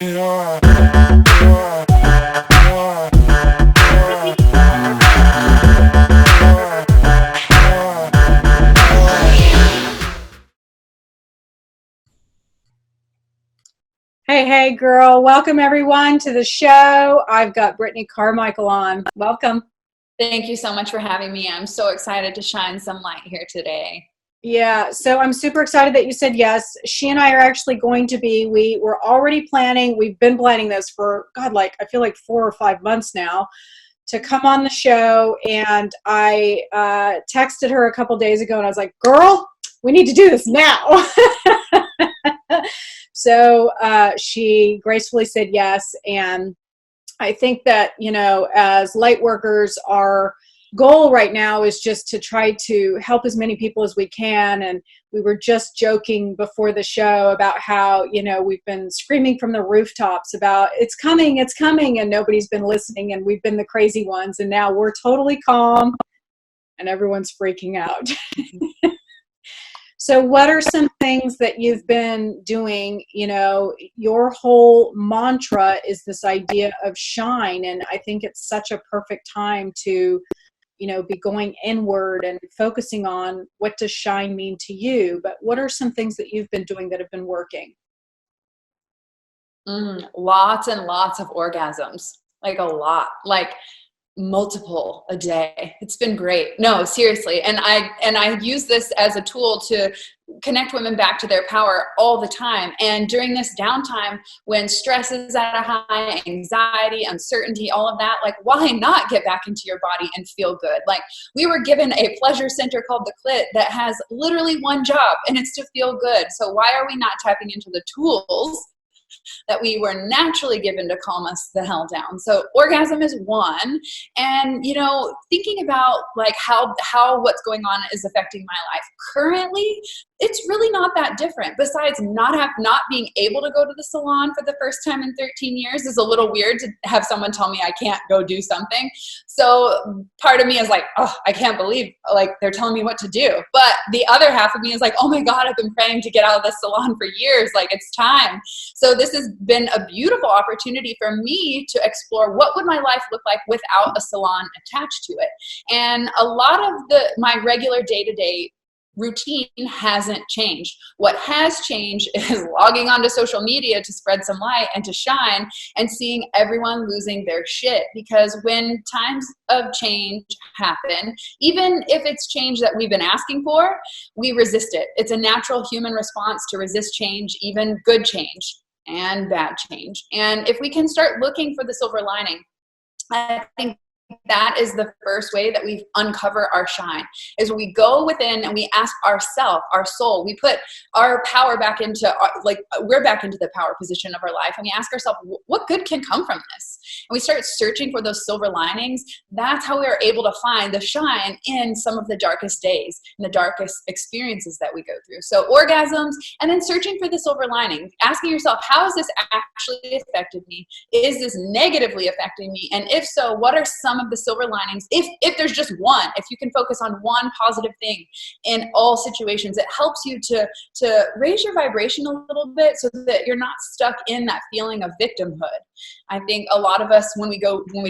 Hey, girl. Welcome, everyone, to the show. I've got Brittney Carmichael on. Welcome. Thank you so much for having me. I'm so excited to shine some light here today. Yeah, so I'm super excited that you said yes. She and I are actually going to be, we're already planning, we've been planning this for, God, like, I feel like 4 or 5 months now to come on the show. And I texted her a couple days ago and I was like, girl, we need to do this now. So she gracefully said yes. And I think that, you know, as light workers, our goal right now is just to try to help as many people as we can. And we were just joking before the show about how, you know, we've been screaming from the rooftops about it's coming, and nobody's been listening, and we've been the crazy ones. And now we're totally calm and everyone's freaking out. So what are some things that you've been doing? You know, your whole mantra is this idea of shine. And I think it's such a perfect time to, you know, be going inward and focusing on what does shine mean to you. But what are some things that you've been doing that have been working? Lots and lots of orgasms, like a lot, like multiple a day. It's been great. No, seriously. And I use this as a tool to connect women back to their power all the time. And during this downtime, when stress is at a high, anxiety, uncertainty, all of that, like, why not get back into your body and feel good? Like, we were given a pleasure center called the clit that has literally one job, and it's to feel good. So why are we not tapping into the tools that we were naturally given to calm us the hell down? So orgasm is one. And, you know, thinking about like how what's going on is affecting my life currently, it's really not that different. Besides not being able to go to the salon for the first time in 13 years is a little weird to have someone tell me I can't go do something. So part of me is like, oh, I can't believe like they're telling me what to do. But the other half of me is like, oh my God, I've been praying to get out of the salon for years. Like, it's time. So this has been a beautiful opportunity for me to explore what would my life look like without a salon attached to it. And a lot of my regular day-to-day routine hasn't changed. What has changed is logging onto social media to spread some light and to shine and seeing everyone losing their shit. Because when times of change happen, even if it's change that we've been asking for, we resist it. It's a natural human response to resist change, even good change and bad change. And if we can start looking for the silver lining, I think that is the first way that we uncover our shine, is when we go within and we ask ourselves, our soul, we put our power back into, we're back into the power position of our life, and we ask ourselves, what good can come from this? And we start searching for those silver linings. That's how we are able to find the shine in some of the darkest days and the darkest experiences that we go through. So orgasms, and then searching for the silver lining, asking yourself, how has this actually affected me? Is this negatively affecting me? And if so, what are some of the silver linings? If there's just one, if you can focus on one positive thing in all situations, it helps you to raise your vibration a little bit so that you're not stuck in that feeling of victimhood. I think a lot of us, when we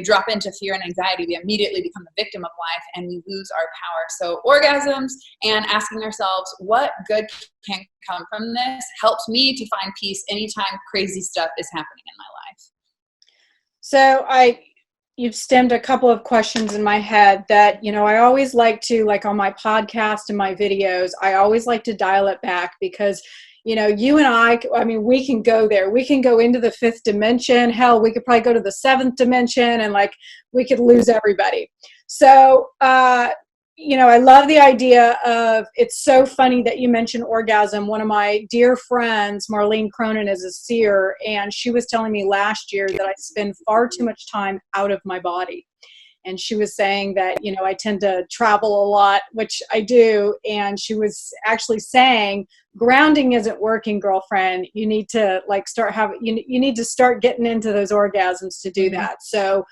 drop into fear and anxiety, we immediately become the victim of life and we lose our power. So orgasms and asking ourselves, what good can come from this, helps me to find peace anytime crazy stuff is happening in my life. So you've stemmed a couple of questions in my head that, you know, I always like to, like on my podcast and my videos, I always like to dial it back because, you know, you and I mean, we can go there. We can go into the 5th dimension. Hell, we could probably go to the 7th dimension and like we could lose everybody. So, you know, I love the idea of, it's so funny that you mentioned orgasm. One of my dear friends, Marlene Cronin, is a seer, and she was telling me last year that I spend far too much time out of my body. And she was saying that, you know, I tend to travel a lot, which I do. And she was actually saying grounding isn't working, girlfriend. You need to like start having, you need to start getting into those orgasms to do that. So,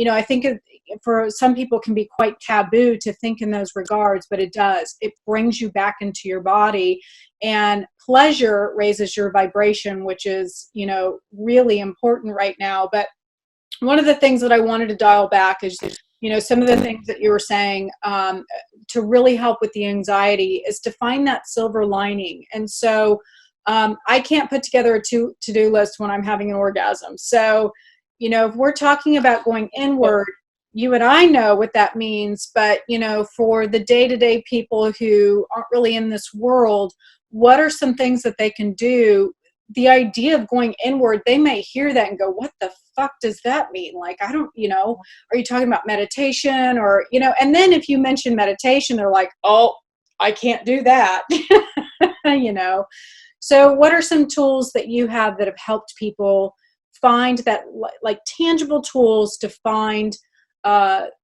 I think for some people can be quite taboo to think in those regards, but it does. It brings you back into your body, and pleasure raises your vibration, which is, really important right now. But one of the things that I wanted to dial back is, some of the things that you were saying to really help with the anxiety is to find that silver lining. And so I can't put together a to-do list when I'm having an orgasm. So, if we're talking about going inward, you and I know what that means, but, for the day-to-day people who aren't really in this world, what are some things that they can do? The idea of going inward, they may hear that and go, what the fuck does that mean? Like, I don't, are you talking about meditation or, and then if you mention meditation, they're like, oh, I can't do that, So what are some tools that you have that have helped people find that, like tangible tools to find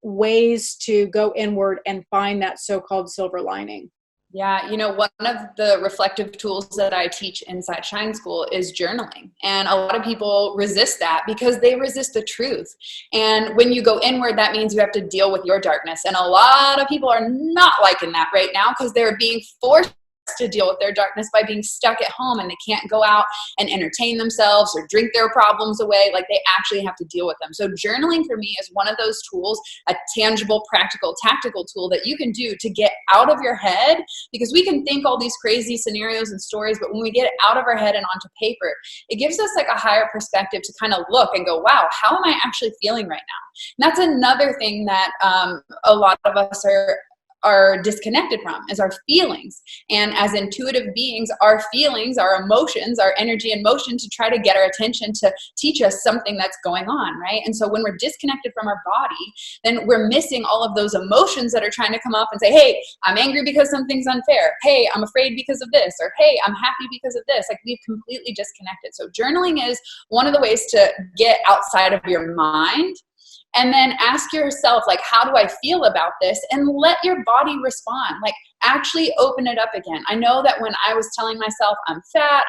ways to go inward and find that so-called silver lining? Yeah, one of the reflective tools that I teach inside Shine School is journaling. And a lot of people resist that because they resist the truth. And when you go inward, that means you have to deal with your darkness. And a lot of people are not liking that right now because they're being forced to deal with their darkness by being stuck at home, and they can't go out and entertain themselves or drink their problems away. Like, they actually have to deal with them. So journaling for me is one of those tools, a tangible, practical, tactical tool that you can do to get out of your head, because we can think all these crazy scenarios and stories, but when we get it out of our head and onto paper, it gives us like a higher perspective to kind of look and go, wow, how am I actually feeling right now? And that's another thing that a lot of us are disconnected from, is our feelings. And as intuitive beings, our feelings, our emotions, our energy and motion to try to get our attention to teach us something that's going on, right? And so when we're disconnected from our body, then we're missing all of those emotions that are trying to come up and say, hey, I'm angry because something's unfair. Hey, I'm afraid because of this. Or hey, I'm happy because of this. Like, we've completely disconnected. So journaling is one of the ways to get outside of your mind. And then ask yourself, like, how do I feel about this? And let your body respond. Like, actually open it up again. I know that when I was telling myself, I'm fat,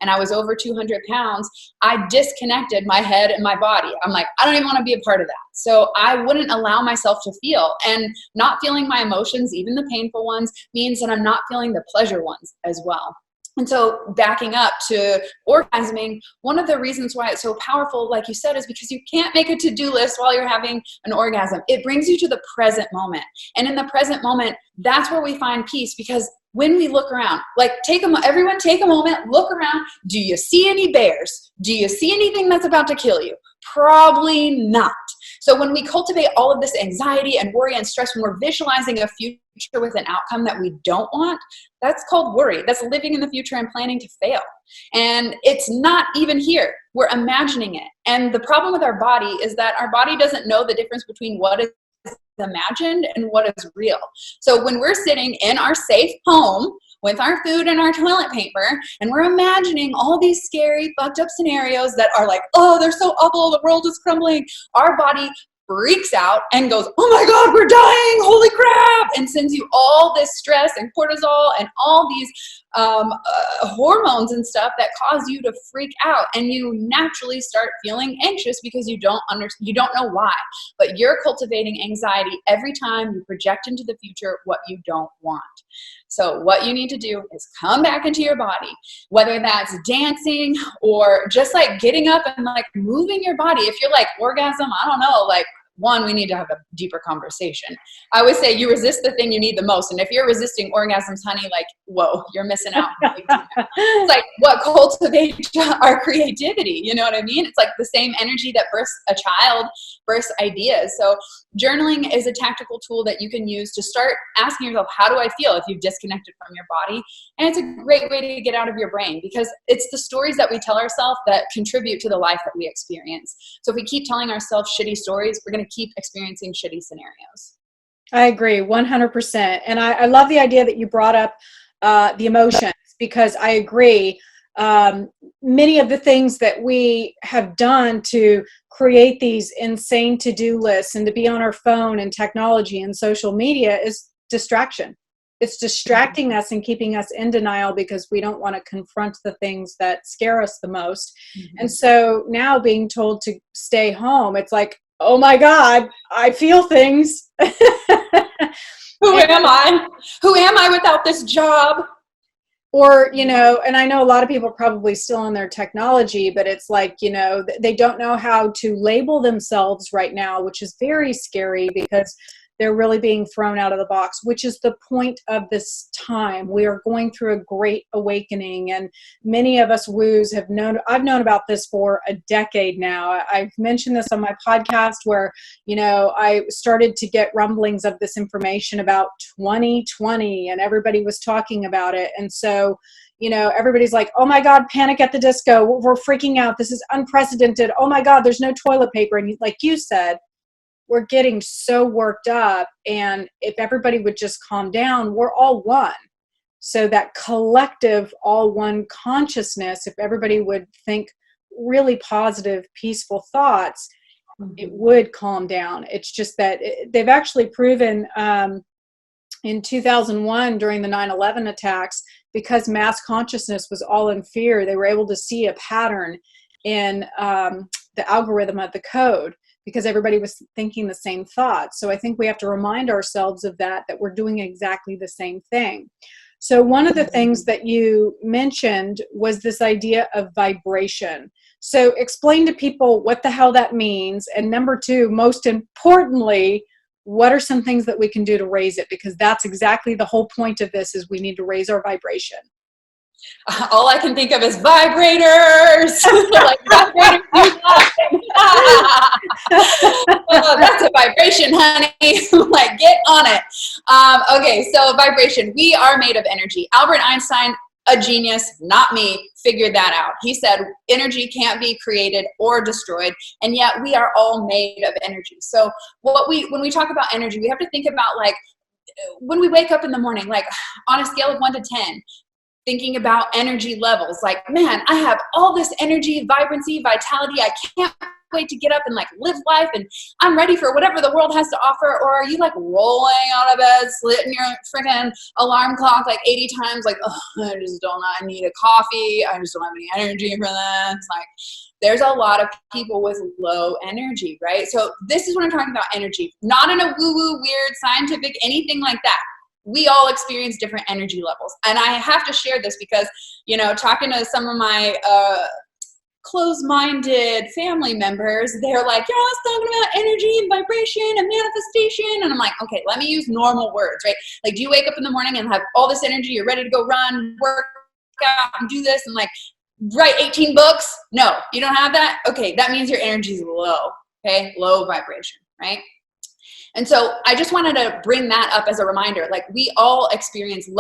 and I was over 200 pounds, I disconnected my head and my body. I'm like, I don't even want to be a part of that. So I wouldn't allow myself to feel. And not feeling my emotions, even the painful ones, means that I'm not feeling the pleasure ones as well. And so backing up to orgasming, one of the reasons why it's so powerful, like you said, is because you can't make a to-do list while you're having an orgasm. It brings you to the present moment. And in the present moment, that's where we find peace, because when we look around, like everyone take a moment, look around. Do you see any bears? Do you see anything that's about to kill you? Probably not. So when we cultivate all of this anxiety and worry and stress, when we're visualizing a future with an outcome that we don't want, that's called worry. That's living in the future and planning to fail. And it's not even here. We're imagining it. And the problem with our body is that our body doesn't know the difference between what is imagined and what is real. So when we're sitting in our safe home with our food and our toilet paper, and we're imagining all these scary, fucked up scenarios that are like, oh, they're so awful, the world is crumbling, our body freaks out and goes, oh my God, we're dying, holy crap, and sends you all this stress and cortisol and all these hormones and stuff that cause you to freak out, and you naturally start feeling anxious because you don't know why, but you're cultivating anxiety every time you project into the future what you don't want. So what you need to do is come back into your body, whether that's dancing or just like getting up and like moving your body. If you're like orgasm, I don't know, like, one, we need to have a deeper conversation. I always say you resist the thing you need the most. And if you're resisting orgasms, honey, like, whoa, you're missing out. It's like what cultivates our creativity. You know what I mean? It's like the same energy that bursts a child, bursts ideas. So journaling is a tactical tool that you can use to start asking yourself, how do I feel if you've disconnected from your body? And it's a great way to get out of your brain, because it's the stories that we tell ourselves that contribute to the life that we experience. So if we keep telling ourselves shitty stories, we're going to keep experiencing shitty scenarios. I agree 100%. And I love the idea that you brought up the emotions, because I agree. Many of the things that we have done to create these insane to-do lists and to be on our phone and technology and social media is distraction. It's distracting us and keeping us in denial because we don't want to confront the things that scare us the most. And so now being told to stay home, it's like, oh my God, I feel things. Who am I? Who am I without this job? Or, you know, and I know a lot of people are probably still in their technology, but it's like, you know, they don't know how to label themselves right now, which is very scary because they're really being thrown out of the box, which is the point of this time. We are going through a great awakening, and many of us woos have known, I've known about this for a decade now. I've mentioned this on my podcast where, you know, I started to get rumblings of this information about 2020 and everybody was talking about it. And so, you know, everybody's like, oh my God, Panic at the Disco. We're freaking out. This is unprecedented. Oh my God, there's no toilet paper. And like you said, we're getting so worked up, and if everybody would just calm down, we're all one. So that collective all one consciousness, if everybody would think really positive, peaceful thoughts, it would calm down. It's just that they've actually proven in 2001 during the 9/11 attacks, because mass consciousness was all in fear, they were able to see a pattern in the algorithm of the code, because everybody was thinking the same thoughts. So I think we have to remind ourselves of that we're doing exactly the same thing. So one of the things that you mentioned was this idea of vibration. So explain to people what the hell that means. And number two, most importantly, what are some things that we can do to raise it? Because that's exactly the whole point of this, is we need to raise our vibration. All I can think of is vibrators. Like vibrators. Oh, that's a vibration, honey. Like, get on it. Okay, so vibration. We are made of energy. Albert Einstein, a genius, not me, figured that out. He said energy can't be created or destroyed, and yet we are all made of energy. So when we talk about energy, we have to think about, like, when we wake up in the morning, like on a scale of 1 to 10, thinking about energy levels, like, man, I have all this energy, vibrancy, vitality. I can't wait to get up and like live life, and I'm ready for whatever the world has to offer. Or are you like rolling out of bed, slitting your freaking alarm clock like 80 times, like, oh, I need a coffee. I just don't have any energy for this. Like, there's a lot of people with low energy, right? So this is what I'm talking about, energy, not in a woo-woo, weird, scientific, anything like that. We all experience different energy levels. And I have to share this because, you know, talking to some of my closed-minded family members, they're like, you're always talking about energy and vibration and manifestation. And I'm like, okay, let me use normal words, right? Like, do you wake up in the morning and have all this energy? You're ready to go run, work out, and do this, and like write 18 books? No, you don't have that? Okay, that means your energy is low, okay? Low vibration, right? And so I just wanted to bring that up as a reminder. Like, we all experience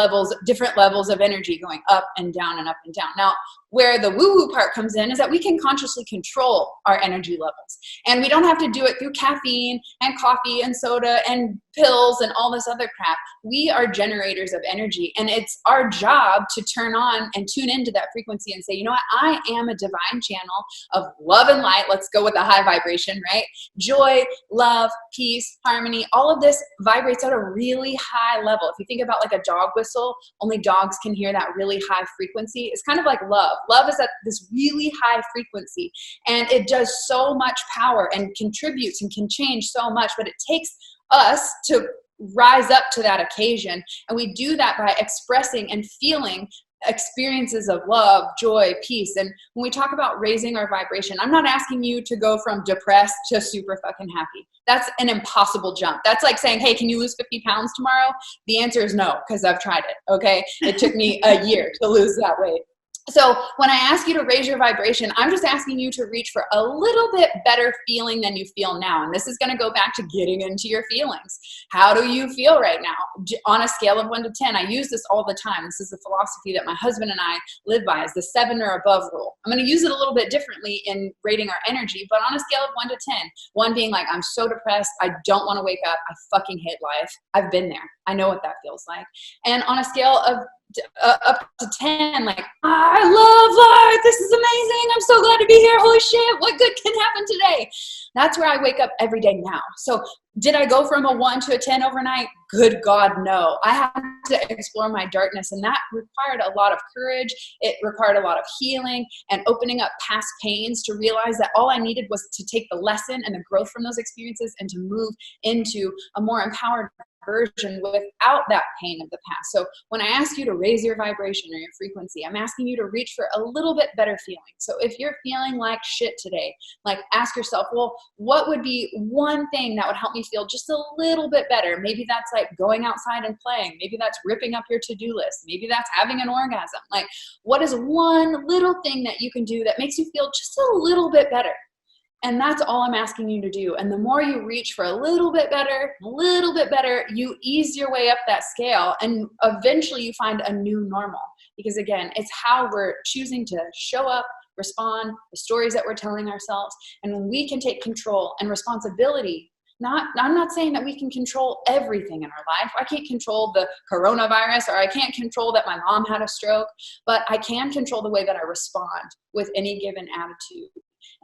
different levels of energy going up and down and up and down. Now, where the woo-woo part comes in is that we can consciously control our energy levels. And we don't have to do it through caffeine and coffee and soda and pills and all this other crap. We are generators of energy. And it's our job to turn on and tune into that frequency and say, you know what? I am a divine channel of love and light. Let's go with the high vibration, right? Joy, love, peace, harmony, all of this vibrates at a really high level. If you think about like a dog whistle, only dogs can hear that really high frequency. It's kind of like love. Love is at this really high frequency, and it does so much power and contributes and can change so much, but it takes us to rise up to that occasion. And we do that by expressing and feeling experiences of love, joy, peace. And when we talk about raising our vibration, I'm not asking you to go from depressed to super fucking happy. That's an impossible jump. That's like saying, hey, can you lose 50 pounds tomorrow? The answer is no, because I've tried it, okay? It took me a year to lose that weight. So when I ask you to raise your vibration, I'm just asking you to reach for a little bit better feeling than you feel now. And this is going to go back to getting into your feelings. How do you feel right now? On a scale of 1 to 10, I use this all the time. This is a philosophy that my husband and I live by, is the 7 or above rule. I'm going to use it a little bit differently in rating our energy, but on a scale of 1 to 10, 1 being like, I'm so depressed, I don't want to wake up, I fucking hate life. I've been there. I know what that feels like. And on a scale of up to 10, like, I love life, this is amazing, I'm so glad to be here, holy shit, what good can happen today? That's where I wake up every day now. So did I go from a 1 to a 10 overnight? Good God, no. I had to explore my darkness, and that required a lot of courage. It required a lot of healing and opening up past pains to realize that all I needed was to take the lesson and the growth from those experiences and to move into a more empowered version without that pain of the past. So when I ask you to raise your vibration or your frequency, I'm asking you to reach for a little bit better feeling. So if you're feeling like shit today, like ask yourself, well, what would be one thing that would help me feel just a little bit better? Maybe that's like going outside and playing. Maybe that's ripping up your to-do list. Maybe that's having an orgasm. Like, what is one little thing that you can do that makes you feel just a little bit better? And that's all I'm asking you to do. And the more you reach for a little bit better, you ease your way up that scale, and eventually you find a new normal. Because again, it's how we're choosing to show up, respond, the stories that we're telling ourselves. And when we can take control and responsibility, I'm not saying that we can control everything in our life. I can't control the coronavirus, or I can't control that my mom had a stroke, but I can control the way that I respond with any given attitude.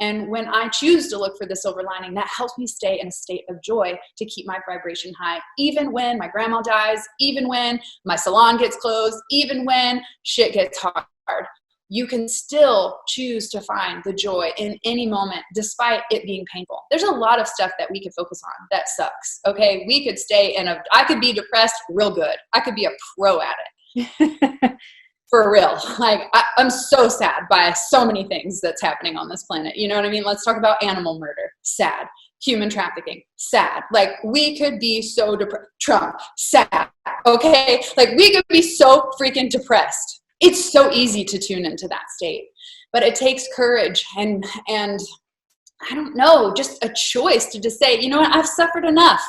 And when I choose to look for the silver lining, that helps me stay in a state of joy to keep my vibration high, even when my grandma dies, even when my salon gets closed, even when shit gets hard. You can still choose to find the joy in any moment, despite it being painful. There's a lot of stuff that we could focus on that sucks, okay? We could I could be depressed real good. I could be a pro at it. For real. Like, I'm so sad by so many things that's happening on this planet. You know what I mean? Let's talk about animal murder. Sad. Human trafficking. Sad. Like, we could be so depressed. Trump. Sad. Okay? Like, we could be so freaking depressed. It's so easy to tune into that state. But it takes courage and I don't know, just a choice to just say, you know what? I've suffered enough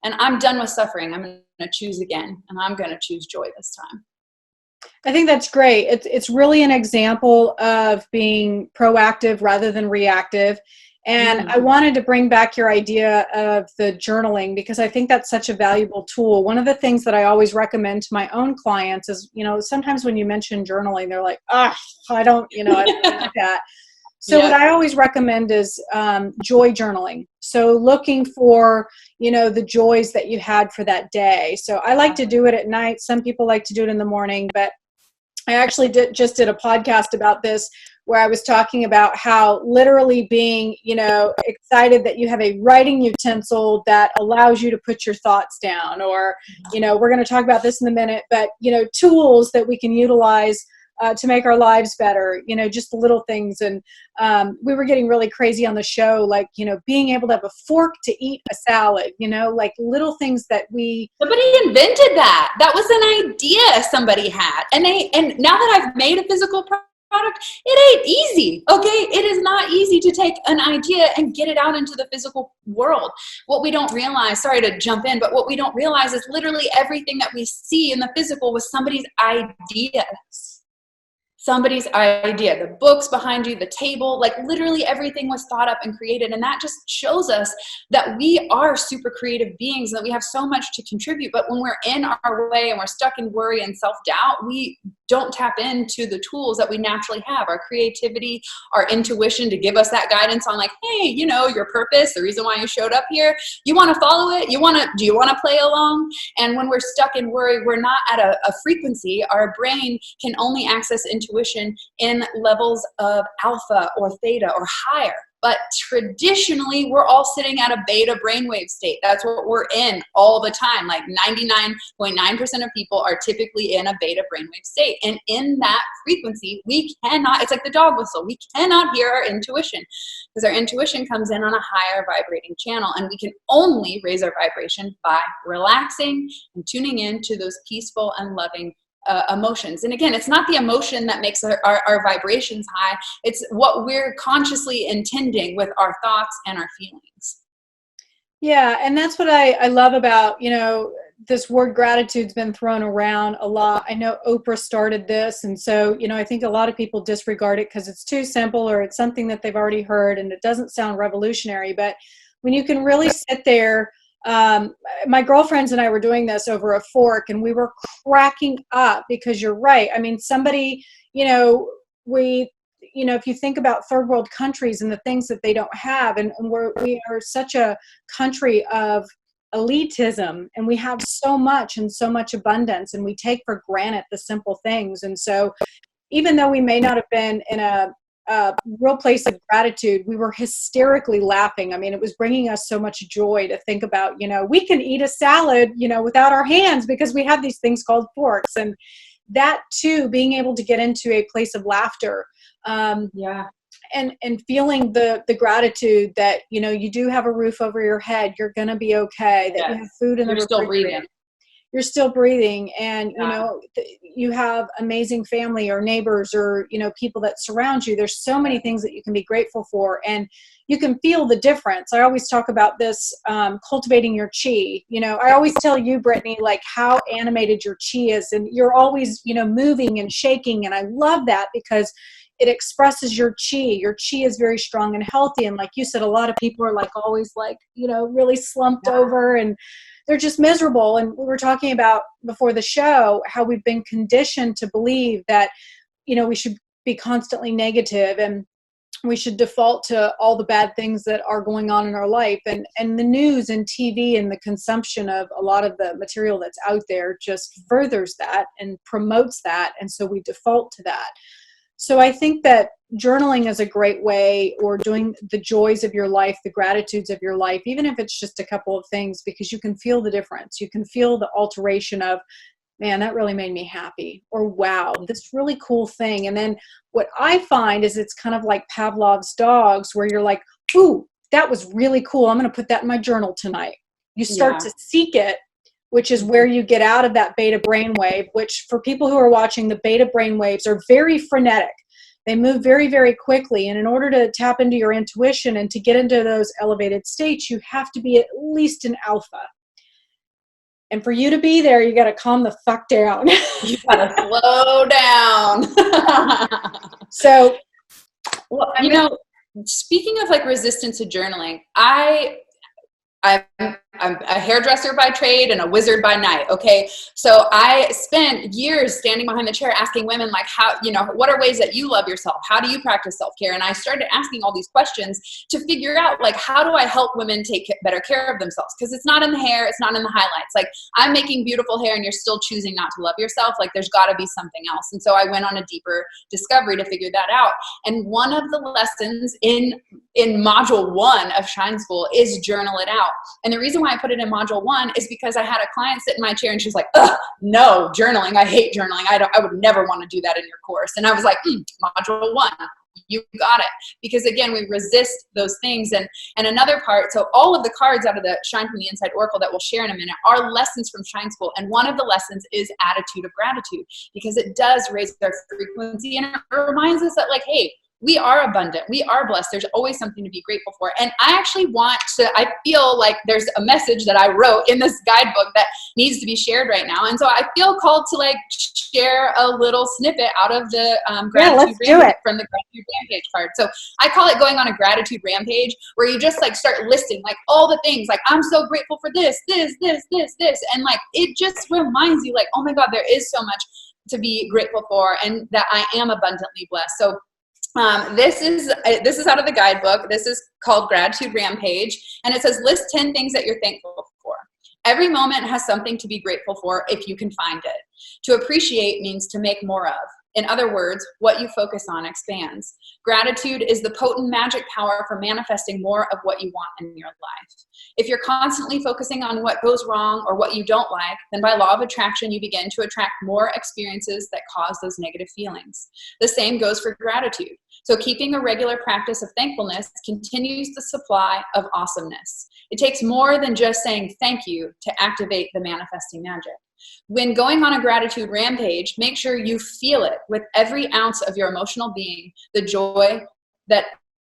and I'm done with suffering. I'm going to choose again, and I'm going to choose joy this time. I think that's great. It's really an example of being proactive rather than reactive. And I wanted to bring back your idea of the journaling, because I think that's such a valuable tool. One of the things that I always recommend to my own clients is, sometimes when you mention journaling, they're like, I don't like that. So what I always recommend is joy journaling. So looking for, the joys that you had for that day. So I like to do it at night. Some people like to do it in the morning, but I actually just did a podcast about this, where I was talking about how literally being, excited that you have a writing utensil that allows you to put your thoughts down, or, we're going to talk about this in a minute, but, tools that we can utilize to make our lives better, just the little things. And we were getting really crazy on the show, like, being able to have a fork to eat a salad, like little things that somebody invented that. That was an idea somebody had. And now that I've made a physical product, it ain't easy. Okay. It is not easy to take an idea and get it out into the physical world. What we don't realize, sorry to jump in, but what we don't realize is literally everything that we see in the physical was somebody's idea. Somebody's idea, the books behind you, the table, like literally everything was thought up and created. And that just shows us that we are super creative beings and that we have so much to contribute. But when we're in our way and we're stuck in worry and self-doubt, we don't tap into the tools that we naturally have, our creativity, our intuition, to give us that guidance on like, hey, your purpose, the reason why you showed up here, you want to follow it? Do you want to play along? And when we're stuck in worry, we're not at a frequency. Our brain can only access intuition in levels of alpha or theta or higher. But traditionally, we're all sitting at a beta brainwave state. That's what we're in all the time. Like 99.9% of people are typically in a beta brainwave state. And in that frequency, it's like the dog whistle. We cannot hear our intuition, because our intuition comes in on a higher vibrating channel. And we can only raise our vibration by relaxing and tuning in to those peaceful and loving emotions. And again, it's not the emotion that makes our vibrations high. It's what we're consciously intending with our thoughts and our feelings. Yeah. And that's what I love about, this word gratitude's been thrown around a lot. I know Oprah started this. And so, I think a lot of people disregard it because it's too simple, or it's something that they've already heard and it doesn't sound revolutionary. But when you can really sit there, my girlfriends and I were doing this over a fork, and we were cracking up, because you're right. I mean, somebody, if you think about third world countries and the things that they don't have, and we are such a country of elitism, and we have so much and so much abundance, and we take for granted the simple things. And so even though we may not have been in a real place of gratitude, we were hysterically laughing. I mean, it was bringing us so much joy to think about, we can eat a salad, without our hands because we have these things called forks. And that too, being able to get into a place of laughter, and feeling the gratitude that, you do have a roof over your head, you're going to be okay, that you have food in the refrigerator. You're still breathing, and you have amazing family or neighbors or people that surround you. There's so many things that you can be grateful for, and you can feel the difference. I always talk about this, cultivating your chi. I always tell you, Brittney, like how animated your chi is, and you're always moving and shaking, and I love that because it expresses your chi. Your chi is very strong and healthy, and like you said, a lot of people are like always like really slumped over, and they're just miserable. And we were talking about before the show how we've been conditioned to believe that, we should be constantly negative and we should default to all the bad things that are going on in our life. And the news and TV and the consumption of a lot of the material that's out there just furthers that and promotes that. And so we default to that. So I think that journaling is a great way, or doing the joys of your life, the gratitudes of your life, even if it's just a couple of things, because you can feel the difference. You can feel the alteration of, man, that really made me happy, or wow, this really cool thing. And then what I find is it's kind of like Pavlov's dogs, where you're like, ooh, that was really cool. I'm going to put that in my journal tonight. You start to seek it, which is where you get out of that beta brainwave, which for people who are watching, the beta brainwaves are very frenetic. They move very, very quickly. And in order to tap into your intuition and to get into those elevated states, you have to be at least an alpha. And for you to be there, you got to calm the fuck down. You got to slow down. So, speaking of like resistance to journaling, I'm a hairdresser by trade and a wizard by night. Okay. So I spent years standing behind the chair asking women like, how, what are ways that you love yourself? How do you practice self-care? And I started asking all these questions to figure out like, how do I help women take better care of themselves? Because it's not in the hair. It's not in the highlights. Like, I'm making beautiful hair and you're still choosing not to love yourself. Like, there's gotta be something else. And so I went on a deeper discovery to figure that out. And one of the lessons in module 1 of Shine School is journal it out. And the reason why I put it in module 1 is because I had a client sit in my chair and she's like, ugh, no, journaling. I hate journaling. I would never want to do that in your course. And I was like, module 1, you got it. Because again, we resist those things. And another part, so all of the cards out of the Shine from the Inside Oracle that we'll share in a minute are lessons from Shine School. And one of the lessons is attitude of gratitude, because it does raise our frequency and it reminds us that like, hey, we are abundant. We are blessed. There's always something to be grateful for. And I actually I feel like there's a message that I wrote in this guidebook that needs to be shared right now. And so I feel called to like share a little snippet out of the gratitude rampage from the gratitude rampage card. So I call it going on a gratitude rampage, where you just like start listing like all the things, like I'm so grateful for this. And like, it just reminds you like, oh my God, there is so much to be grateful for and that I am abundantly blessed. So this is out of the guidebook. This is called Gratitude Rampage, and it says list 10 things that you're thankful for. Every moment has something to be grateful for if you can find it. To appreciate means to make more of. In other words, what you focus on expands. Gratitude is the potent magic power for manifesting more of what you want in your life. If you're constantly focusing on what goes wrong or what you don't like, then by law of attraction, you begin to attract more experiences that cause those negative feelings. The same goes for gratitude. So keeping a regular practice of thankfulness continues the supply of awesomeness. It takes more than just saying thank you to activate the manifesting magic. When going on a gratitude rampage, make sure you feel it with every ounce of your emotional being, the joy that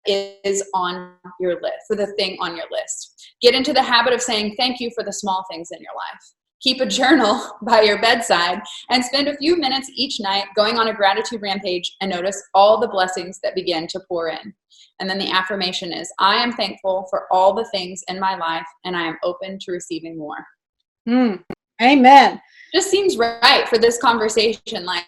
is on your list, for the thing on your list. Get into the habit of saying thank you for the small things in your life. Keep a journal by your bedside and spend a few minutes each night going on a gratitude rampage and notice all the blessings that begin to pour in. And then the affirmation is, I am thankful for all the things in my life and I am open to receiving more. Amen. Just seems right for this conversation. Like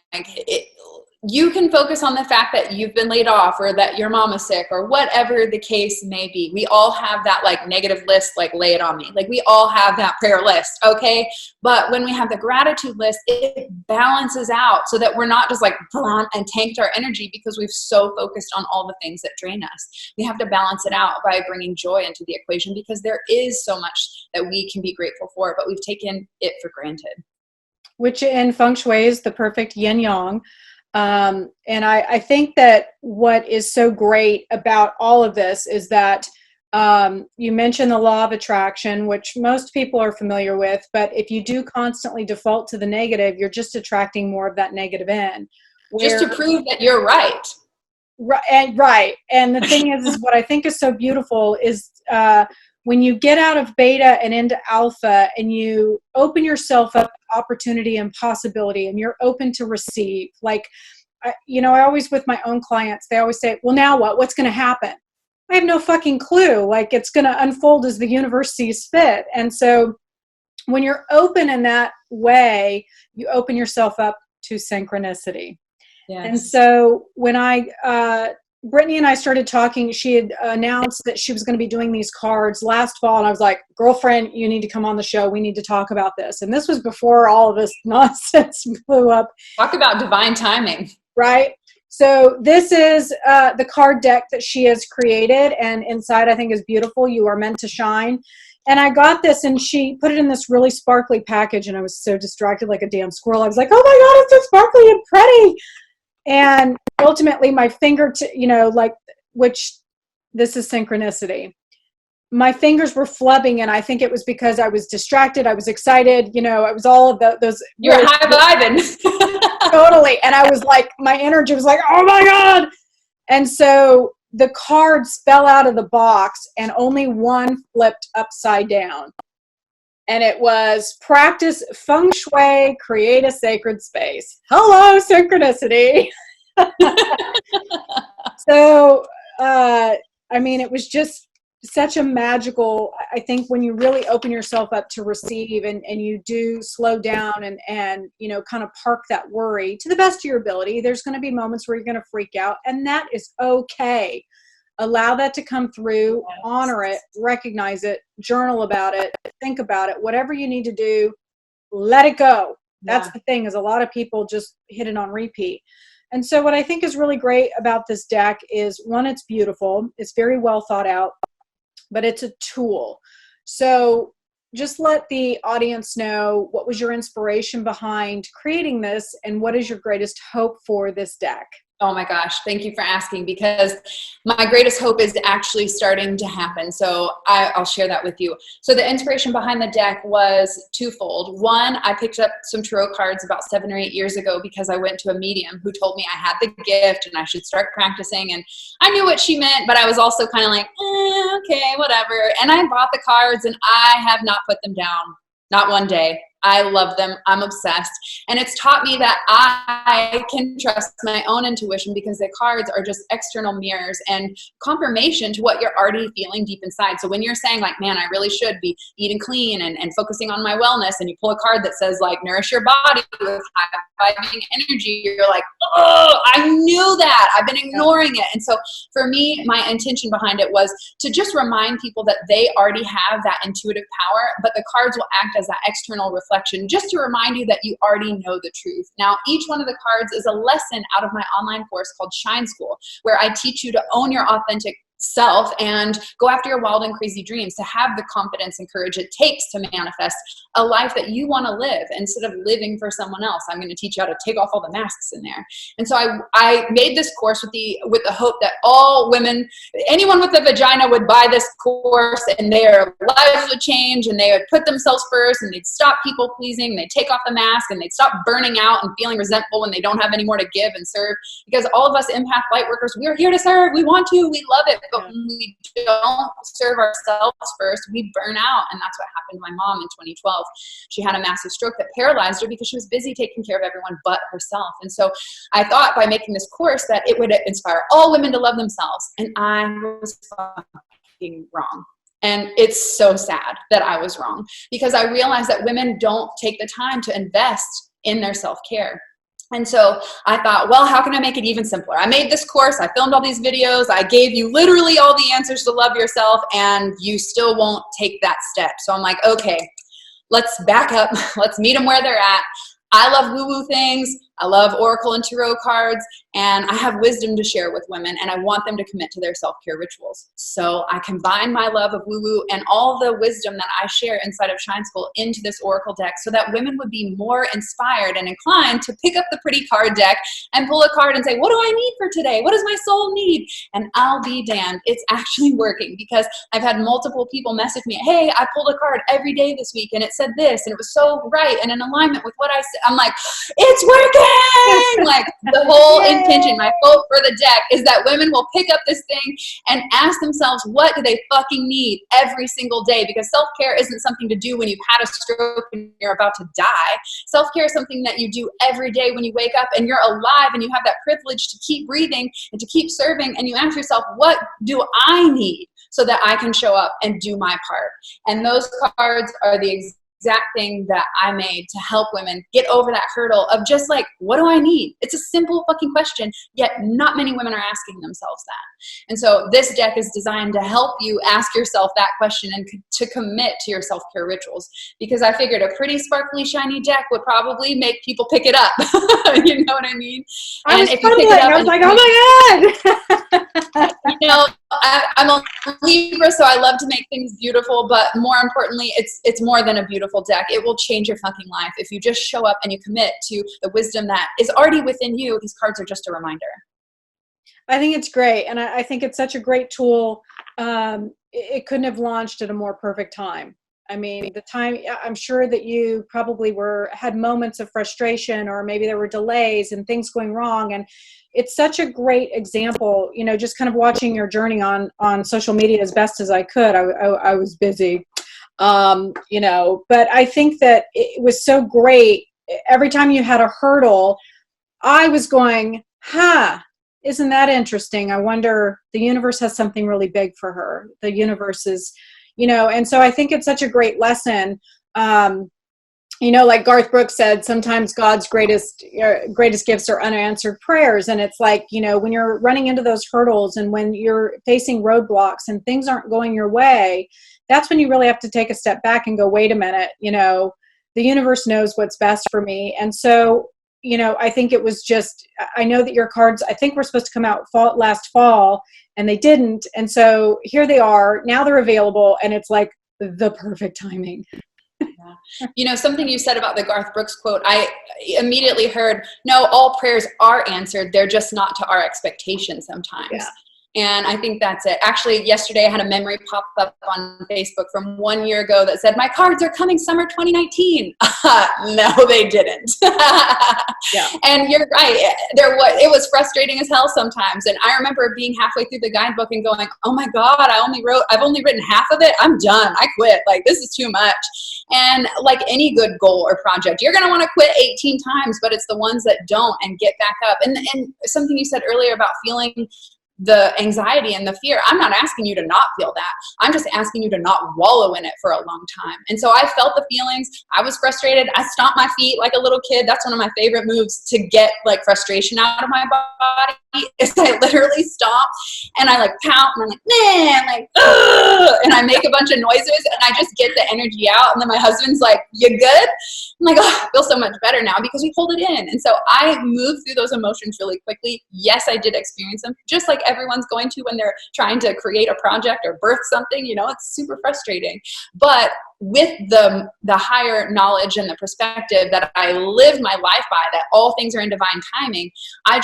you can focus on the fact that you've been laid off or that your mom is sick or whatever the case may be. We all have that like negative list, like lay it on me. Like we all have that prayer list. Okay. But when we have the gratitude list, it balances out so that we're not just like and tanked our energy because we've so focused on all the things that drain us. We have to balance it out by bringing joy into the equation because there is so much that we can be grateful for, but we've taken it for granted. Which in feng shui is the perfect yin yang. And I think that what is so great about all of this is that you mentioned the law of attraction, which most people are familiar with, but if you do constantly default to the negative, you're just attracting more of that negative in. Just to prove that you're right. Right. And the thing is what I think is so beautiful is when you get out of beta and into alpha and you open yourself up to opportunity and possibility and you're open to receive, like, I always, with my own clients, they always say, well, now what? What's going to happen? I have no fucking clue. Like, it's going to unfold as the universe sees fit. And so when you're open in that way, you open yourself up to synchronicity. Yes. And so when Brittney and I started talking, she had announced that she was going to be doing these cards last fall. And I was like, girlfriend, you need to come on the show. We need to talk about this. And this was before all of this nonsense blew up. Talk about divine timing. Right. So this is the card deck that she has created. And inside, I think, is beautiful. You are meant to shine. And I got this and she put it in this really sparkly package. And I was so distracted like a damn squirrel. I was like, oh my God, it's so sparkly and pretty. And ultimately my finger, which this is synchronicity. My fingers were flubbing, and I think it was because I was distracted. I was excited. It was all of those. You're high-fiving. Totally. And I was like, my energy was like, oh my God. And so the cards fell out of the box and only one flipped upside down. And it was practice feng shui, create a sacred space. Hello, synchronicity. So, it was just such a magical, I think, when you really open yourself up to receive and you do slow down and kind of park that worry to the best of your ability. There's going to be moments where you're going to freak out, and that is okay. Allow that to come through, honor it, recognize it, journal about it, think about it, whatever you need to do, let it go. That's the thing, is a lot of people just hit it on repeat. And so what I think is really great about this deck is, one, it's beautiful. It's very well thought out, but it's a tool. So just let the audience know, what was your inspiration behind creating this, and what is your greatest hope for this deck? Oh my gosh, thank you for asking, because my greatest hope is actually starting to happen. So I'll share that with you. So the inspiration behind the deck was twofold. One, I picked up some tarot cards about 7 or 8 years ago because I went to a medium who told me I had the gift and I should start practicing. And I knew what she meant, but I was also kind of like, okay, whatever. And I bought the cards and I have not put them down. Not one day. I love them. I'm obsessed. And it's taught me that I can trust my own intuition, because the cards are just external mirrors and confirmation to what you're already feeling deep inside. So when you're saying like, man, I really should be eating clean and focusing on my wellness, and you pull a card that says like, nourish your body with high-vibing energy, you're like, oh, I knew that. I've been ignoring it. And so for me, my intention behind it was to just remind people that they already have that intuitive power, but the cards will act as that external reflection, just to remind you that you already know the truth. Now, each one of the cards is a lesson out of my online course called Shine School, where I teach you to own your authentic self and go after your wild and crazy dreams, to have the confidence and courage it takes to manifest a life that you want to live instead of living for someone else. I'm going to teach you how to take off all the masks in there. And so I made this course with the hope that all women, anyone with a vagina, would buy this course and their lives would change, and they would put themselves first, and they'd stop people pleasing, they'd take off the mask, and they'd stop burning out and feeling resentful when they don't have any more to give and serve. Because all of us empath light workers, we're here to serve, we want to, we love it. But when we don't serve ourselves first, we burn out. And that's what happened to my mom in 2012. She had a massive stroke that paralyzed her because she was busy taking care of everyone but herself. And so I thought, by making this course, that it would inspire all women to love themselves. And I was fucking wrong. And it's so sad that I was wrong, because I realized that women don't take the time to invest in their self-care. And so I thought, well, how can I make it even simpler? I made this course, I filmed all these videos, I gave you literally all the answers to love yourself, and you still won't take that step. So I'm like, okay, let's back up. Let's meet them where they're at. I love woo-woo things. I love Oracle and Tarot cards, and I have wisdom to share with women, and I want them to commit to their self-care rituals. So I combine my love of woo-woo and all the wisdom that I share inside of Shine School into this Oracle deck so that women would be more inspired and inclined to pick up the pretty card deck and pull a card and say, what do I need for today? What does my soul need? And I'll be damned, it's actually working, because I've had multiple people message me, hey, I pulled a card every day this week and it said this and it was so right and in alignment with what I said. I'm like, it's working! Like the whole intention, my hope for the deck is that women will pick up this thing and ask themselves, what do they fucking need every single day? Because self-care isn't something to do when you've had a stroke and you're about to die. Self-care is something that you do every day when you wake up and you're alive and you have that privilege to keep breathing and to keep serving, and you ask yourself, what do I need so that I can show up and do my part? And those cards are the exact thing that I made to help women get over that hurdle of just like, what do I need? It's a simple fucking question, yet not many women are asking themselves that. And so this deck is designed to help you ask yourself that question and to commit to your self-care rituals, because I figured a pretty sparkly shiny deck would probably make people pick it up. You know what I mean? I was like, oh my God. You know, I'm a Libra, so I love to make things beautiful, but more importantly, it's more than a beautiful deck. It will change your fucking life if you just show up and you commit to the wisdom that is already within you. These cards are just a reminder. I think it's great, and I think it's such a great tool. It couldn't have launched at a more perfect time. I mean, the time, I'm sure that you probably had moments of frustration, or maybe there were delays and things going wrong. And it's such a great example, you know, just kind of watching your journey on social media as best as I could. I was busy, you know, but I think that it was so great. Every time you had a hurdle, I was going, isn't that interesting? I wonder, the universe has something really big for her. The universe is, you know, and so I think it's such a great lesson. You know, like Garth Brooks said, sometimes God's greatest gifts are unanswered prayers. And it's like, you know, when you're running into those hurdles and when you're facing roadblocks and things aren't going your way, that's when you really have to take a step back and go, wait a minute, you know, the universe knows what's best for me. And so, you know, I think it was just, I know that your cards, I think were supposed to come out last fall, and they didn't. And so here they are, now they're available, and it's like the perfect timing. Yeah. You know, something you said about the Garth Brooks quote, I immediately heard, no, all prayers are answered. They're just not to our expectations sometimes. Yeah. And I think that's it. Actually, yesterday I had a memory pop up on Facebook from 1 year ago that said, my cards are coming summer 2019. No, they didn't. Yeah. And you're right. It was frustrating as hell sometimes. And I remember being halfway through the guidebook and going, oh my God, I've only written half of it. I'm done. I quit. Like, this is too much. And like any good goal or project, you're going to want to quit 18 times, but it's the ones that don't and get back up. And something you said earlier about feeling the anxiety and the fear, I'm not asking you to not feel that. I'm just asking you to not wallow in it for a long time. And so I felt the feelings. I was frustrated. I stomped my feet like a little kid. That's one of my favorite moves to get like frustration out of my body, is I literally stomp and I like pout and I'm like, man, like, ugh! And I make a bunch of noises and I just get the energy out. And then my husband's like, you good? I'm like, oh, I feel so much better now because we hold it in. And so I moved through those emotions really quickly. Yes, I did experience them, just like everyone's going to when they're trying to create a project or birth something. You know, it's super frustrating. But with the higher knowledge and the perspective that I live my life by, that all things are in divine timing, I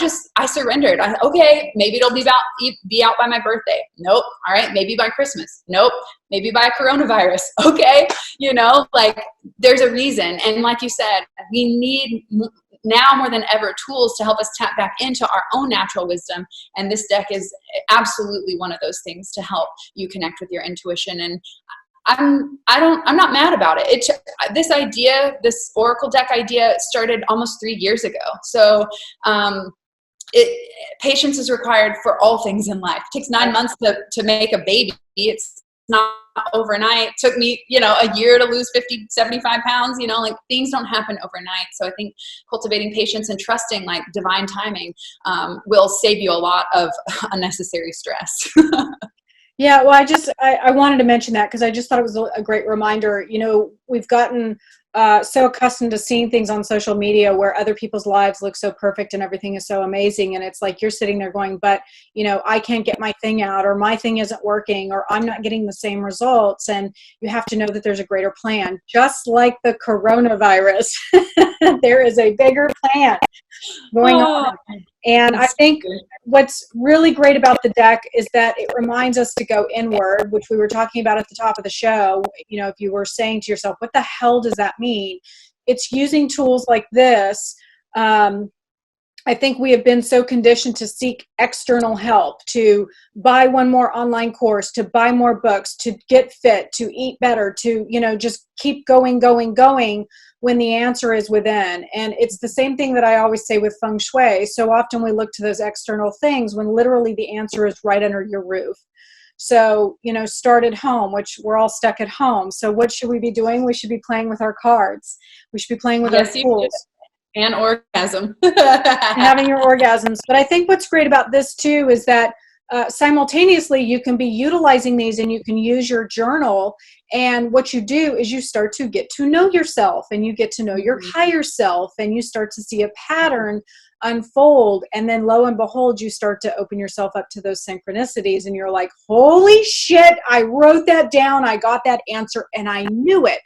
surrendered. Okay, maybe it'll be out by my birthday. Nope. All right, maybe by Christmas. Nope. Maybe by coronavirus. Okay, you know, like there's a reason. And like you said, we need now more than ever tools to help us tap back into our own natural wisdom. And this deck is absolutely one of those things to help you connect with your intuition. And I'm not mad about it. This Oracle deck idea started almost 3 years ago. So, patience is required for all things in life. It takes 9 months to make a baby. It's not overnight. It took me, a year to lose 50, 75 pounds, like things don't happen overnight. So I think cultivating patience and trusting like divine timing will save you a lot of unnecessary stress. Yeah, well, I wanted to mention that because I just thought it was a great reminder. We've gotten so accustomed to seeing things on social media where other people's lives look so perfect and everything is so amazing. And it's like you're sitting there going, but, I can't get my thing out, or my thing isn't working, or I'm not getting the same results. And you have to know that there's a greater plan. Just like the coronavirus, there is a bigger plan going on. And I think what's really great about the deck is that it reminds us to go inward, which we were talking about at the top of the show. If you were saying to yourself, what the hell does that mean? It's using tools like this. I think we have been so conditioned to seek external help, to buy one more online course, to buy more books, to get fit, to eat better, to, just keep going, when the answer is within. And it's the same thing that I always say with feng shui. So often we look to those external things when literally the answer is right under your roof. So, start at home, which we're all stuck at home. So what should we be doing? We should be playing with our cards. We should be playing with our tools. And orgasm. Having your orgasms. But I think what's great about this too is that simultaneously you can be utilizing these, and you can use your journal. And what you do is you start to get to know yourself, and you get to know your higher self, and you start to see a pattern unfold. And then lo and behold, you start to open yourself up to those synchronicities, and you're like, holy shit, I wrote that down. I got that answer and I knew it.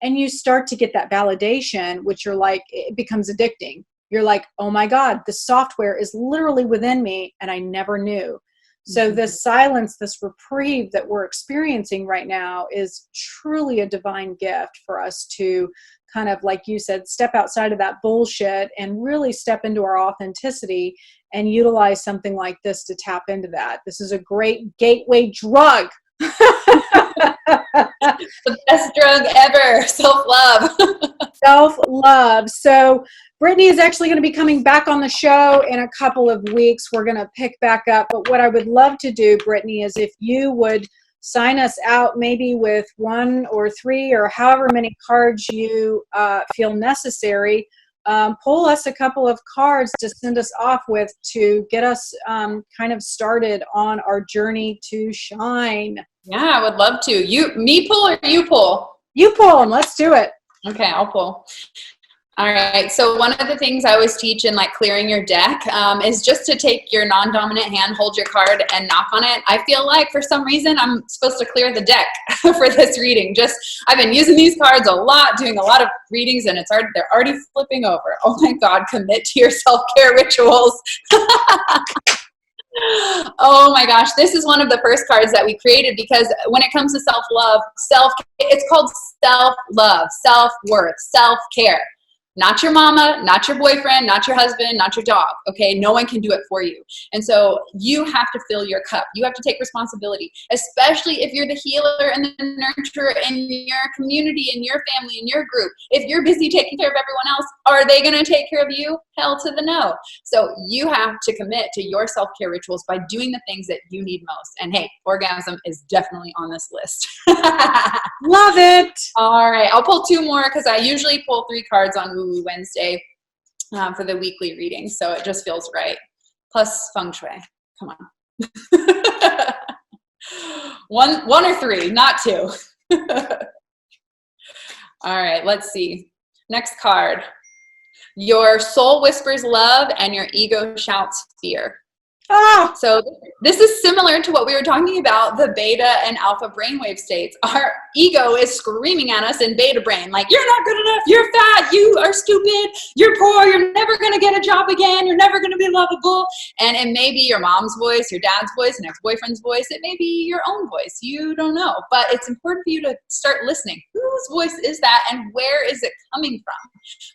And you start to get that validation, which you're like, it becomes addicting. You're like, oh my God, the software is literally within me and I never knew. So this silence, this reprieve that we're experiencing right now is truly a divine gift for us to kind of, like you said, step outside of that bullshit and really step into our authenticity and utilize something like this to tap into that. This is a great gateway drug. The best drug ever. Self-love. Self-love. So Brittney is actually going to be coming back on the show in a couple of weeks. We're going to pick back up. But what I would love to do, Brittney, is if you would sign us out maybe with 1 or 3 or however many cards you feel necessary. Pull us a couple of cards to send us off with to get us kind of started on our journey to shine. Yeah, I would love to. Me pull or you pull? You pull them. Let's do it. Okay, I'll pull. All right. So one of the things I always teach in like clearing your deck is just to take your non-dominant hand, hold your card, and knock on it. I feel like for some reason I'm supposed to clear the deck for this reading. I've been using these cards a lot, doing a lot of readings, and they're already flipping over. Oh my God! Commit to your self-care rituals. Oh my gosh, this is one of the first cards that we created because when it comes to self-love, it's called self-love, self-worth, self-care. Not your mama, not your boyfriend, not your husband, not your dog, okay? No one can do it for you. And so you have to fill your cup. You have to take responsibility, especially if you're the healer and the nurturer in your community, in your family, in your group. If you're busy taking care of everyone else, are they gonna take care of you? Hell to the no. So you have to commit to your self-care rituals by doing the things that you need most. And hey, orgasm is definitely on this list. Love it. All right, I'll pull 2 more because I usually pull 3 cards on Woo Woo Wednesday for the weekly reading, so it just feels right. Plus feng shui. Come on. one or 3, not 2. All right, let's see. Next card. Your soul whispers love and your ego shouts fear. So this is similar to what we were talking about, the beta and alpha brainwave states. Our ego is screaming at us in beta brain, like, you're not good enough, you're fat, you are stupid, you're poor, you're never going to get a job again, you're never going to be lovable. And it may be your mom's voice, your dad's voice, an ex-boyfriend's voice. It may be your own voice. You don't know. But it's important for you to start listening. Whose voice is that and where is it coming from?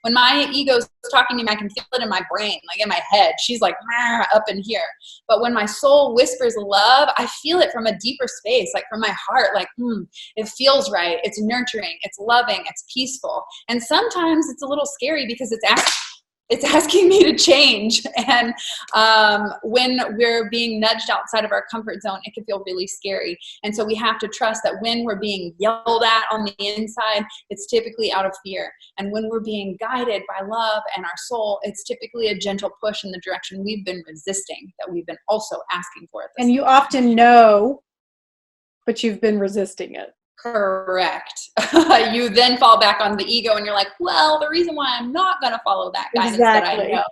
When my ego's talking to me, I can feel it in my brain, like in my head. She's like, up in here. But when my soul whispers love, I feel it from a deeper space, like from my heart, like, it feels right. It's nurturing. It's loving. It's peaceful. And sometimes it's a little scary because it's It's asking me to change. And when we're being nudged outside of our comfort zone, it can feel really scary. And so we have to trust that when we're being yelled at on the inside, it's typically out of fear. And when we're being guided by love and our soul, it's typically a gentle push in the direction we've been resisting, that we've been also asking for. And you often know, but you've been resisting it. Correct. You then fall back on the ego and you're like, well, the reason why I'm not going to follow that guidance that I know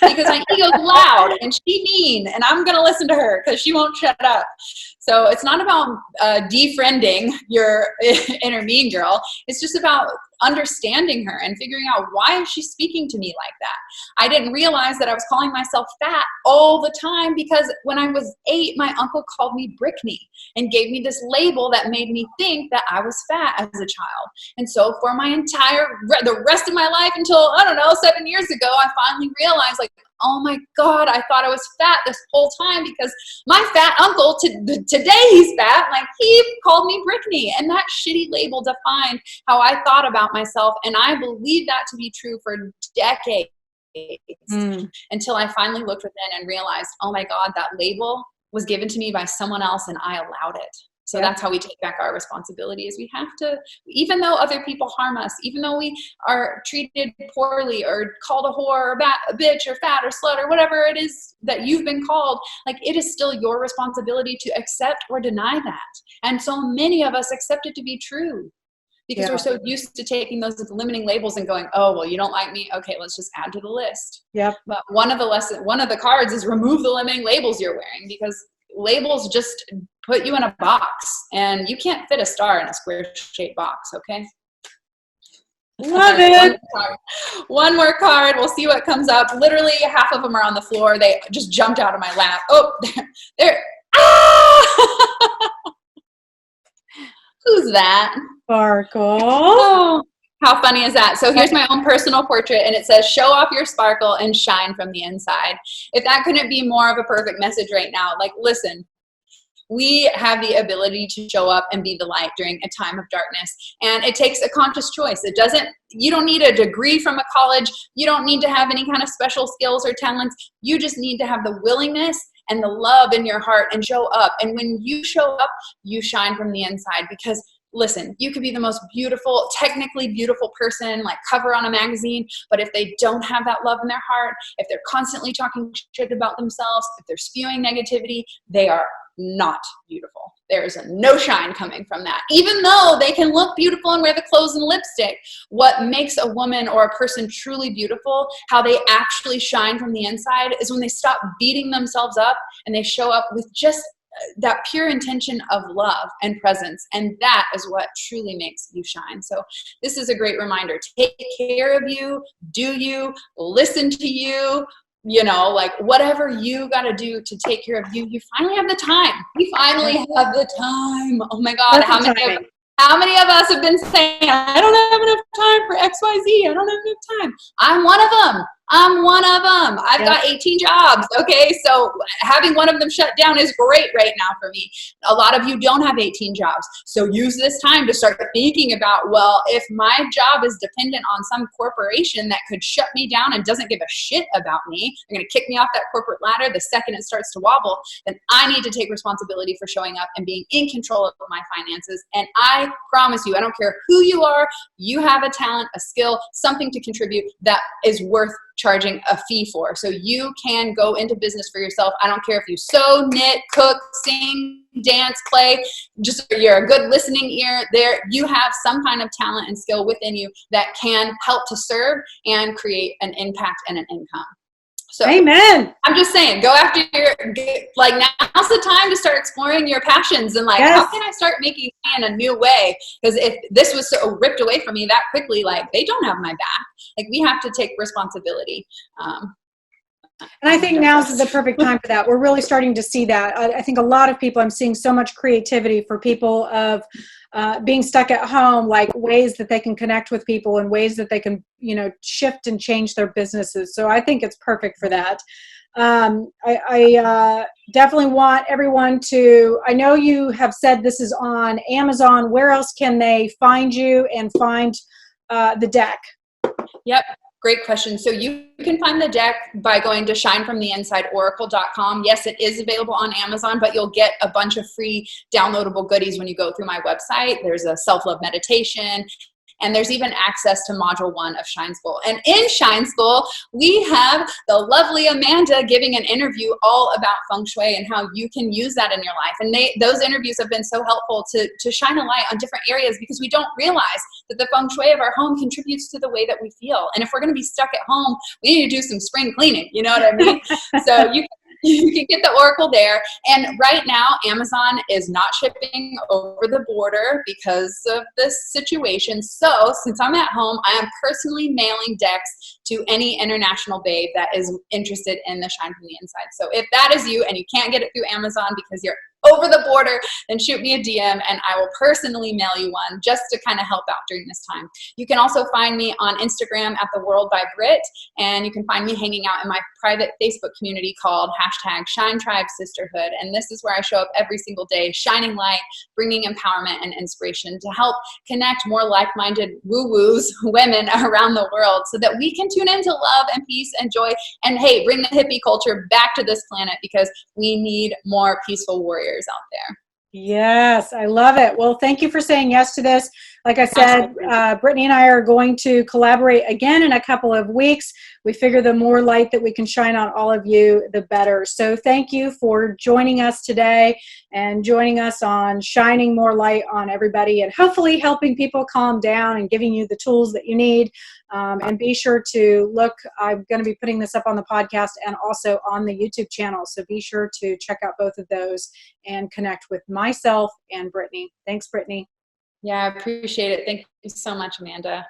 because my ego's loud and she's mean and I'm going to listen to her because she won't shut up. So it's not about defriending your inner mean girl. It's just about understanding her and figuring out why is she speaking to me like that. I didn't realize that I was calling myself fat all the time because when I was 8, my uncle called me Brittney and gave me this label that made me think that I was fat as a child. And so for the rest of my life until, 7 years ago, I finally realized, like, oh my God, I thought I was fat this whole time because my fat uncle, today he's fat, like he called me Brittney. And that shitty label defined how I thought about myself. And I believed that to be true for decades until I finally looked within and realized, oh my God, that label was given to me by someone else and I allowed it. So that's how we take back our responsibility, is we have to, even though other people harm us, even though we are treated poorly or called a whore or a bitch or fat or slut or whatever it is that you've been called, like it is still your responsibility to accept or deny that. And so many of us accept it to be true because we're so used to taking those limiting labels and going, oh, well, you don't like me. Okay, let's just add to the list. Yep. But one of the cards is remove the limiting labels you're wearing, because labels just put you in a box and you can't fit a star in a square shaped box. Okay. Love it. One more card. We'll see what comes up. Literally half of them are on the floor. They just jumped out of my lap. Oh, there. Ah! Who's that? Sparkle. Oh, how funny is that? So here's my own personal portrait, and it says, show off your sparkle and shine from the inside. If that couldn't be more of a perfect message right now, like, listen, we have the ability to show up and be the light during a time of darkness. And it takes a conscious choice. You don't need a degree from a college. You don't need to have any kind of special skills or talents. You just need to have the willingness and the love in your heart and show up. And when you show up, you shine from the inside, because listen, you could be the most beautiful, technically beautiful person, like cover on a magazine, but if they don't have that love in their heart, if they're constantly talking shit about themselves, if they're spewing negativity, they are not beautiful. There's no shine coming from that. Even though they can look beautiful and wear the clothes and lipstick, what makes a woman or a person truly beautiful, how they actually shine from the inside, is when they stop beating themselves up and they show up with just that pure intention of love and presence. And that is what truly makes you shine. So this is a great reminder. Take care of you, listen to you, like whatever you got to do to take care of you. You finally have the time. You finally have the time. Oh my God. How many of us have been saying, I don't have enough time for XYZ. I don't have enough time. I'm one of them. I've got 18 jobs. Okay. So having one of them shut down is great right now for me. A lot of you don't have 18 jobs. So use this time to start thinking about, well, if my job is dependent on some corporation that could shut me down and doesn't give a shit about me, they're going to kick me off that corporate ladder the second it starts to wobble, then I need to take responsibility for showing up and being in control of my finances. And I promise you, I don't care who you are, you have a talent, a skill, something to contribute that is worth charging a fee for. So you can go into business for yourself. I don't care if you sew, knit, cook, sing, dance, play, just you're a good listening ear there. You have some kind of talent and skill within you that can help to serve and create an impact and an income. So amen. I'm just saying, go after now's the time to start exploring your passions and how can I start making in a new way? Because if this was so ripped away from me that quickly, they don't have my back. We have to take responsibility. And I think now's the perfect time for that. We're really starting to see that. I think a lot of people, I'm seeing so much creativity for people of being stuck at home, ways that they can connect with people and ways that they can, shift and change their businesses. So I think it's perfect for that. I definitely want everyone to, I know you have said this is on Amazon. Where else can they find you and find the deck? Yep. Great question. So you can find the deck by going to shinefromtheinsideoracle.com. Yes, it is available on Amazon, but you'll get a bunch of free downloadable goodies when you go through my website. There's a self-love meditation, and there's even access to module 1 of Shine School. And in Shine School, we have the lovely Amanda giving an interview all about feng shui and how you can use that in your life. And those interviews have been so helpful to shine a light on different areas, because we don't realize that the feng shui of our home contributes to the way that we feel. And if we're going to be stuck at home, we need to do some spring cleaning. You know what I mean? So you can get the oracle there. And right now, Amazon is not shipping over the border because of this situation. So since I'm at home, I am personally mailing decks to any international babe that is interested in the Shine from the Inside. So if that is you and you can't get it through Amazon because you're over the border, then shoot me a DM and I will personally mail you one just to kind of help out during this time. You can also find me on Instagram at The World by Britt, and you can find me hanging out in my private Facebook community called #ShineTribeSisterhood. And this is where I show up every single day, shining light, bringing empowerment and inspiration to help connect more like-minded woo-woos, women around the world, so that we can tune into love and peace and joy, and hey, bring the hippie culture back to this planet, because we need more peaceful warriors out there. Yes, I love it. Well, thank you for saying yes to this. Like I said, Brittney and I are going to collaborate again in a couple of weeks. We figure the more light that we can shine on all of you, the better. So thank you for joining us today and joining us on shining more light on everybody, and hopefully helping people calm down and giving you the tools that you need. And be sure to look, I'm going to be putting this up on the podcast and also on the YouTube channel. So be sure to check out both of those and connect with myself and Brittney. Thanks, Brittney. Yeah, I appreciate it. Thank you so much, Amanda.